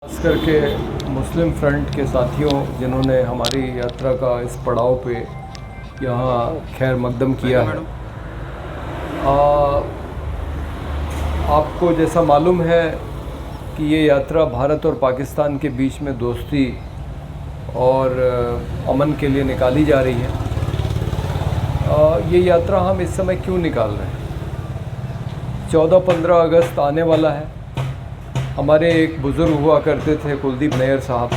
खास करके मुस्लिम फ्रंट के साथियों जिन्होंने हमारी यात्रा का इस पड़ाव पे यहाँ खैर मकदम किया है। आपको जैसा मालूम है कि ये यात्रा भारत और पाकिस्तान के बीच में दोस्ती और अमन के लिए निकाली जा रही है। ये यात्रा हम इस समय क्यों निकाल रहे हैं? 14-15 अगस्त आने वाला है। हमारे एक बुज़ुर्ग हुआ करते थे कुलदीप नैयर साहब,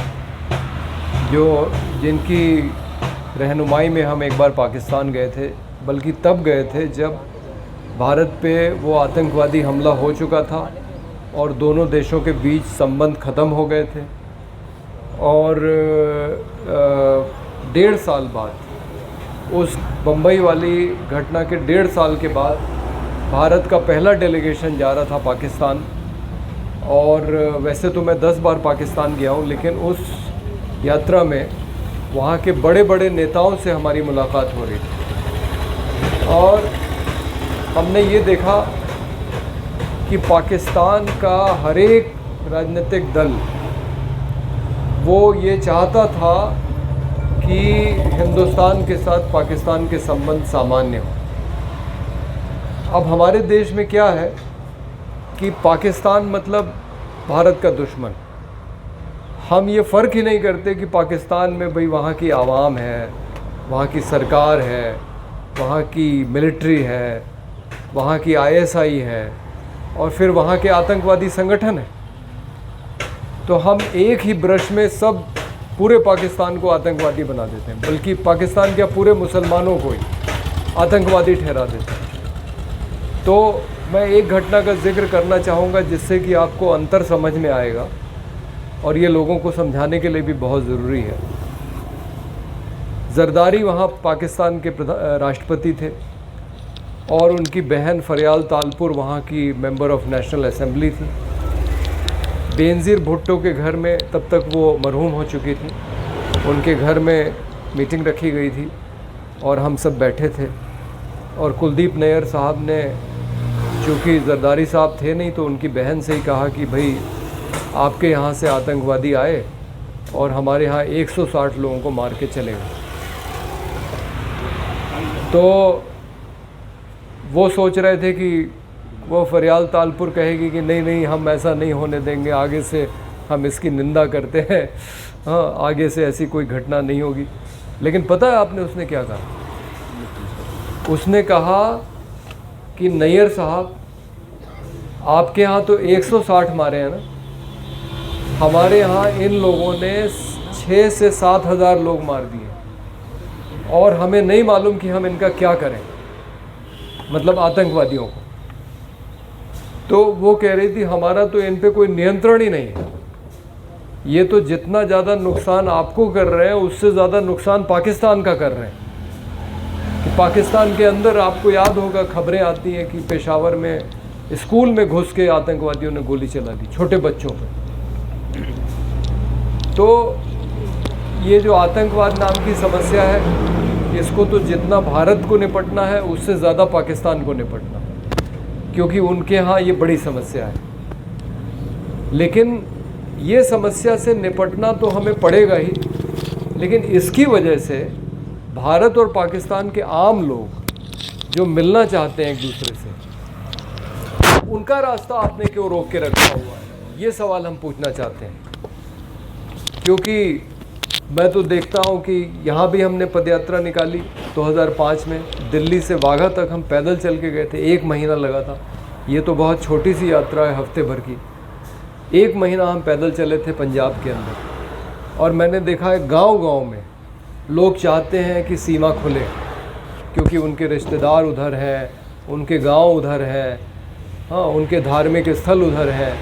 जिनकी रहनुमाई में हम एक बार पाकिस्तान गए थे, बल्कि तब गए थे जब भारत पे वो आतंकवादी हमला हो चुका था और दोनों देशों के बीच संबंध ख़त्म हो गए थे। और 1.5 साल बाद, उस बम्बई वाली घटना के 1.5 साल के बाद, भारत का पहला डेलीगेशन जा रहा था पाकिस्तान। और वैसे तो मैं 10 बार पाकिस्तान गया हूँ, लेकिन उस यात्रा में वहाँ के बड़े बड़े नेताओं से हमारी मुलाकात हो रही थी और हमने ये देखा कि पाकिस्तान का हर एक राजनीतिक दल वो ये चाहता था कि हिंदुस्तान के साथ पाकिस्तान के संबंध सामान्य हो। अब हमारे देश में क्या है कि पाकिस्तान मतलब भारत का दुश्मन। हम ये फ़र्क ही नहीं करते कि पाकिस्तान में भाई वहाँ की आवाम है, वहाँ की सरकार है, वहाँ की मिलिट्री है, वहाँ की ISI है और फिर वहाँ के आतंकवादी संगठन है। तो हम एक ही ब्रश में सब पूरे पाकिस्तान को आतंकवादी बना देते हैं, बल्कि पाकिस्तान के पूरे मुसलमानों को ही आतंकवादी ठहरा देते हैं। तो मैं एक घटना का जिक्र करना चाहूँगा जिससे कि आपको अंतर समझ में आएगा और ये लोगों को समझाने के लिए भी बहुत ज़रूरी है। जरदारी वहाँ पाकिस्तान के राष्ट्रपति थे और उनकी बहन फरियाल तालपुर वहाँ की मेंबर ऑफ नेशनल असेंबली थी। बेनज़ीर भुट्टो के घर में, तब तक वो मरहूम हो चुकी थी, उनके घर में मीटिंग रखी गई थी और हम सब बैठे थे। और कुलदीप नैयर साहब ने, चूँकि जरदारी साहब थे नहीं, तो उनकी बहन से ही कहा कि भाई आपके यहाँ से आतंकवादी आए और हमारे यहाँ 160 लोगों को मार के चले गए। तो वो सोच रहे थे कि वो फरियाल तालपुर कहेगी कि नहीं नहीं, हम ऐसा नहीं होने देंगे, आगे से हम इसकी निंदा करते हैं, हाँ आगे से ऐसी कोई घटना नहीं होगी। लेकिन पता है आपने उसने क्या कहा? उसने कहा कि नैयर साहब, आपके यहाँ तो 160 मारे हैं ना, हमारे यहाँ इन लोगों ने 6 से 7 हज़ार लोग मार दिए और हमें नहीं मालूम कि हम इनका क्या करें, मतलब आतंकवादियों को। तो वो कह रही थी हमारा तो इन पे कोई नियंत्रण ही नहीं है, ये तो जितना ज़्यादा नुकसान आपको कर रहे हैं उससे ज़्यादा नुकसान पाकिस्तान का कर रहे हैं। कि पाकिस्तान के अंदर आपको याद होगा खबरें आती हैं कि पेशावर में स्कूल में घुस के आतंकवादियों ने गोली चला दी छोटे बच्चों पर। तो ये जो आतंकवाद नाम की समस्या है, इसको तो जितना भारत को निपटना है उससे ज़्यादा पाकिस्तान को निपटना है, क्योंकि उनके यहाँ ये बड़ी समस्या है। लेकिन ये समस्या से निपटना तो हमें पड़ेगा ही, लेकिन इसकी वजह से भारत और पाकिस्तान के आम लोग जो मिलना चाहते हैं एक दूसरे से, उनका रास्ता आपने क्यों रोक के रखा हुआ है, ये सवाल हम पूछना चाहते हैं। क्योंकि मैं तो देखता हूँ कि यहाँ भी हमने पदयात्रा निकाली 2005 में, दिल्ली से वाघा तक हम पैदल चल के गए थे, 1 महीना लगा था। ये तो बहुत छोटी सी यात्रा है, हफ्ते भर की। 1 महीना हम पैदल चले थे पंजाब के अंदर, और मैंने देखा है गांव-गांव में लोग चाहते हैं कि सीमा खुले, क्योंकि उनके रिश्तेदार उधर हैं, उनके गांव उधर है, हाँ उनके धार्मिक स्थल उधर है।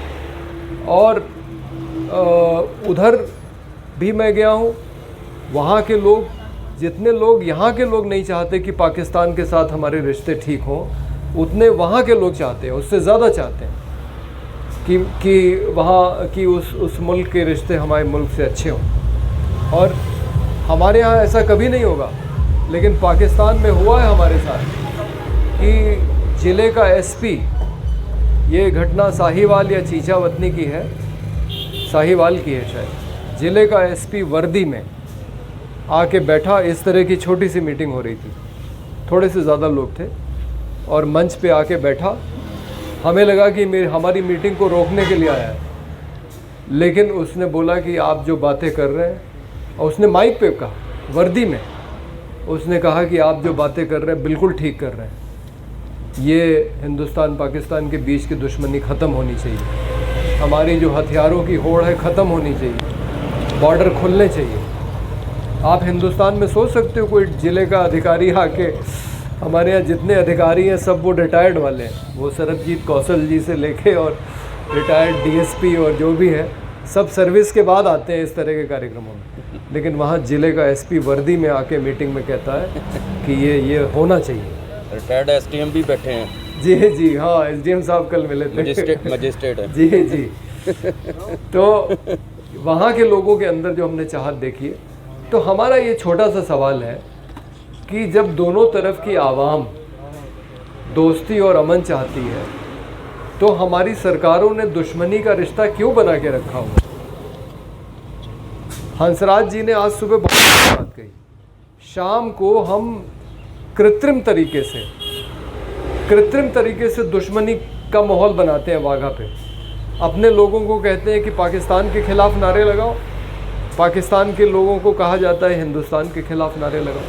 और उधर भी मैं गया हूँ, वहाँ के लोग, जितने लोग यहाँ के लोग नहीं चाहते कि पाकिस्तान के साथ हमारे रिश्ते ठीक हों, उतने वहाँ के लोग चाहते हैं, उससे ज़्यादा चाहते हैं कि वहाँ की उस मुल्क के रिश्ते हमारे मुल्क से अच्छे हों। और हमारे यहाँ ऐसा कभी नहीं होगा, लेकिन पाकिस्तान में हुआ है हमारे साथ कि ज़िले का SP, ये घटना साहिवाल या चीचावतनी की है, साहिवाल की है शायद, ज़िले का एसपी वर्दी में आके बैठा। इस तरह की छोटी सी मीटिंग हो रही थी, थोड़े से ज़्यादा लोग थे, और मंच पे आके बैठा। हमें लगा कि हमारी मीटिंग को रोकने के लिए आया है, लेकिन उसने बोला कि आप जो बातें कर रहे हैं, और उसने माइक पे कहा, वर्दी में उसने कहा कि आप जो बातें कर रहे हैं बिल्कुल ठीक कर रहे हैं। ये हिंदुस्तान पाकिस्तान के बीच की दुश्मनी ख़त्म होनी चाहिए, हमारी जो हथियारों की होड़ है ख़त्म होनी चाहिए, बॉर्डर खुलने चाहिए। आप हिंदुस्तान में सोच सकते हो कोई ज़िले का अधिकारी आके, हमारे यहाँ जितने अधिकारी हैं सब वो रिटायर्ड वाले हैं, वो सरबजीत कौशल जी से लेके और रिटायर्ड डीएसपी और जो भी है सब सर्विस के बाद आते हैं इस तरह के कार्यक्रमों में। लेकिन वहाँ ज़िले का एसपी वर्दी में आके मीटिंग में कहता है कि ये होना चाहिए। रिटायर्ड एसडीएम भी बैठे हैं। जी जी हाँ, एसडीएम साहब कल मिले थे। मजिस्ट्रेट है। जी जी। तो वहाँ के लोगों के अंदर जो हमने चाहत देखी है, तो हमारा ये छोटा सा सवाल है कि जब दोनों तरफ की आवाम दोस्ती और अमन चाहती है, तो हमारी सरकारों ने दुश्मनी का रिश्ता क्यों बना के रखा हुआ? हंसराज जी ने आज सुबह बहुत अच्छी बात कही। शाम को हम कृत्रिम तरीके से दुश्मनी का माहौल बनाते हैं वाघा पे। अपने लोगों को कहते हैं कि पाकिस्तान के खिलाफ नारे लगाओ, पाकिस्तान के लोगों को कहा जाता है हिंदुस्तान के खिलाफ नारे लगाओ।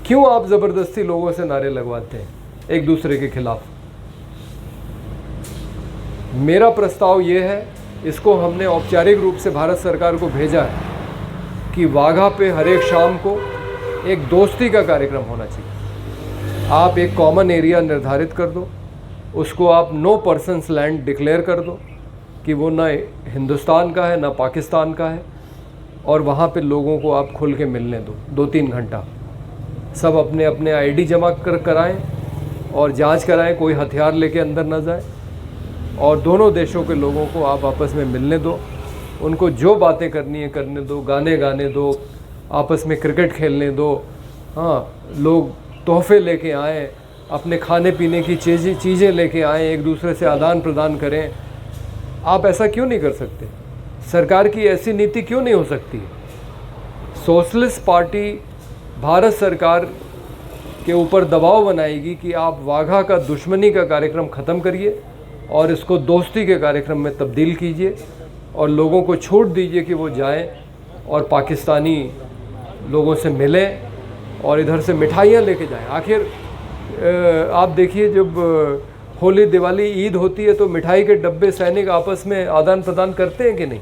क्यों आप ज़बरदस्ती लोगों से नारे लगवाते हैं एक दूसरे के खिलाफ? मेरा प्रस्ताव ये है, इसको हमने औपचारिक रूप से भारत सरकार को भेजा है कि वाघा पे हर एक शाम को एक दोस्ती का कार्यक्रम होना चाहिए। आप एक कॉमन एरिया निर्धारित कर दो, उसको आप नो पर्सन्स लैंड डिक्लेयर कर दो कि वो ना हिंदुस्तान का है ना पाकिस्तान का है, और वहाँ पे लोगों को आप खुल के मिलने दो 2-3 घंटा। सब अपने अपने आईडी जमा कराएं और जांच कराएं, कोई हथियार लेके अंदर ना जाए, और दोनों देशों के लोगों को आप आपस में मिलने दो, उनको जो बातें करनी है करने दो, गाने गाने दो, आपस में क्रिकेट खेलने दो। हाँ, लोग तोहफे लेके आएँ, अपने खाने पीने की चीज़ें लेके आएँ, एक दूसरे से आदान प्रदान करें। आप ऐसा क्यों नहीं कर सकते? सरकार की ऐसी नीति क्यों नहीं हो सकती? सोशलिस्ट पार्टी भारत सरकार के ऊपर दबाव बनाएगी कि आप वाघा का दुश्मनी का कार्यक्रम ख़त्म करिए और इसको दोस्ती के कार्यक्रम में तब्दील कीजिए, और लोगों को छूट दीजिए कि वो जाएं और पाकिस्तानी लोगों से मिलें और इधर से मिठाइयाँ लेके जाएं। आखिर आप देखिए, जब होली, दिवाली, ईद होती है तो मिठाई के डब्बे सैनिक आपस में आदान प्रदान करते हैं कि नहीं?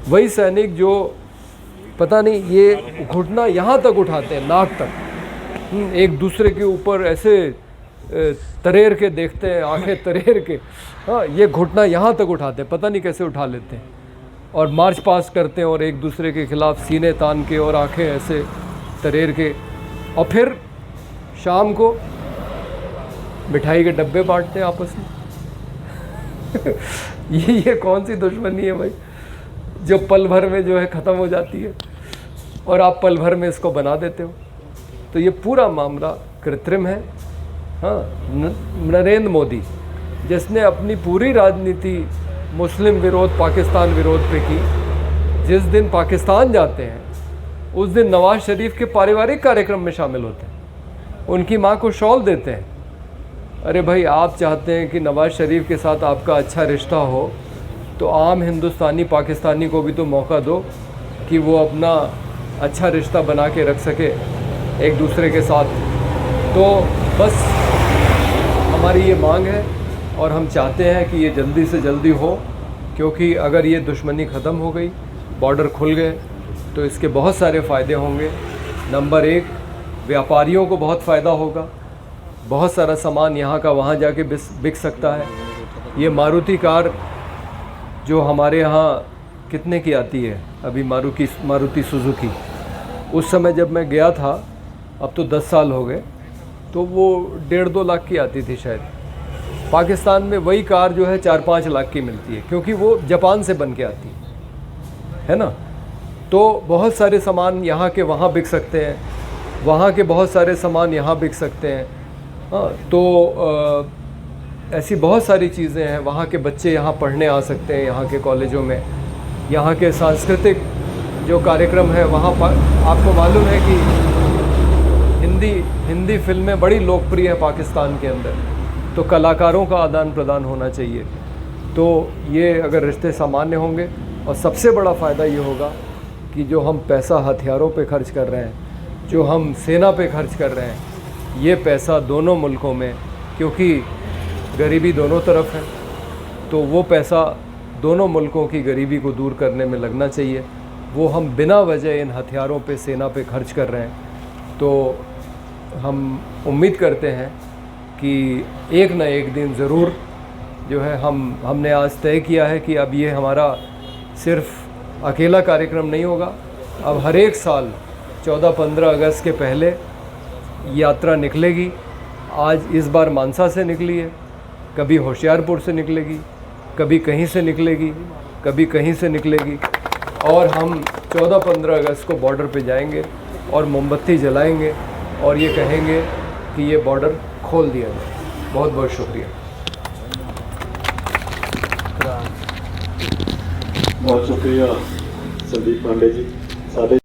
वही सैनिक जो पता नहीं ये घुटना यहाँ तक उठाते हैं, नाक तक, एक दूसरे के ऊपर ऐसे तरेर के देखते हैं, आंखें तरेर के, हाँ, ये घुटना यहाँ तक उठाते हैं, पता नहीं कैसे उठा लेते हैं, और मार्च पास करते हैं और एक दूसरे के खिलाफ सीने तान के और आंखें ऐसे तरेर के, और फिर शाम को मिठाई के डब्बे बांटते हैं आपस में। ये कौन सी दुश्मनी है भाई, जो पल भर में जो है ख़त्म हो जाती है, और आप पल भर में इसको बना देते हो? तो ये पूरा मामला कृत्रिम है। हाँ, नरेंद्र मोदी जिसने अपनी पूरी राजनीति मुस्लिम विरोध, पाकिस्तान विरोध पे की, जिस दिन पाकिस्तान जाते हैं उस दिन नवाज शरीफ के पारिवारिक कार्यक्रम में शामिल होते हैं, उनकी माँ को शॉल देते हैं। अरे भाई, आप चाहते हैं कि नवाज शरीफ के साथ आपका अच्छा रिश्ता हो, तो आम हिंदुस्तानी पाकिस्तानी को भी तो मौका दो कि वो अपना अच्छा रिश्ता बना के रख सके एक दूसरे के साथ। तो बस हमारी ये मांग है, और हम चाहते हैं कि ये जल्दी से जल्दी हो, क्योंकि अगर ये दुश्मनी ख़त्म हो गई, बॉर्डर खुल गए, तो इसके बहुत सारे फ़ायदे होंगे। नंबर 1, व्यापारियों को बहुत फ़ायदा होगा, बहुत सारा सामान यहाँ का वहाँ जाके बिक सकता है। ये मारुति कार जो हमारे यहाँ कितने की आती है अभी, मारुति सुजुकी, उस समय जब मैं गया था, अब तो 10 साल हो गए, तो वो 1.5-2 लाख की आती थी शायद। पाकिस्तान में वही कार जो है 4-5 लाख की मिलती है, क्योंकि वो जापान से बन के आती है ना। तो बहुत सारे सामान यहाँ के वहाँ बिक सकते हैं, वहाँ के बहुत सारे सामान यहाँ बिक सकते हैं। हाँ, तो ऐसी बहुत सारी चीज़ें हैं। वहाँ के बच्चे यहाँ पढ़ने आ सकते हैं, यहाँ के कॉलेजों में। यहाँ के सांस्कृतिक जो कार्यक्रम है वहाँ पर आपको मालूम है कि हिंदी फिल्में बड़ी लोकप्रिय है पाकिस्तान के अंदर, तो कलाकारों का आदान प्रदान होना चाहिए। तो ये अगर रिश्ते सामान्य होंगे, और सबसे बड़ा फ़ायदा ये होगा कि जो हम पैसा हथियारों पे खर्च कर रहे हैं, जो हम सेना पे खर्च कर रहे हैं, ये पैसा दोनों मुल्कों में, क्योंकि गरीबी दोनों तरफ है, तो वो पैसा दोनों मुल्कों की गरीबी को दूर करने में लगना चाहिए। वो हम बिना वजह इन हथियारों पे, सेना पे खर्च कर रहे हैं। तो हम उम्मीद करते हैं कि एक न एक दिन ज़रूर जो है हमने आज तय किया है कि अब ये हमारा सिर्फ अकेला कार्यक्रम नहीं होगा। अब हर एक साल 14-15 अगस्त के पहले यात्रा निकलेगी। आज इस बार मानसा से निकली है, कभी होशियारपुर से निकलेगी, कभी कहीं से निकलेगी, कभी कहीं से निकलेगी, और हम 14-15 अगस्त को बॉर्डर पे जाएंगे और मोमबत्ती जलाएंगे और ये कहेंगे कि ये बॉर्डर खोल दिया जाए। बहुत बहुत शुक्रिया। बहुत शुक्रिया संदीप पांडे जी। साढ़े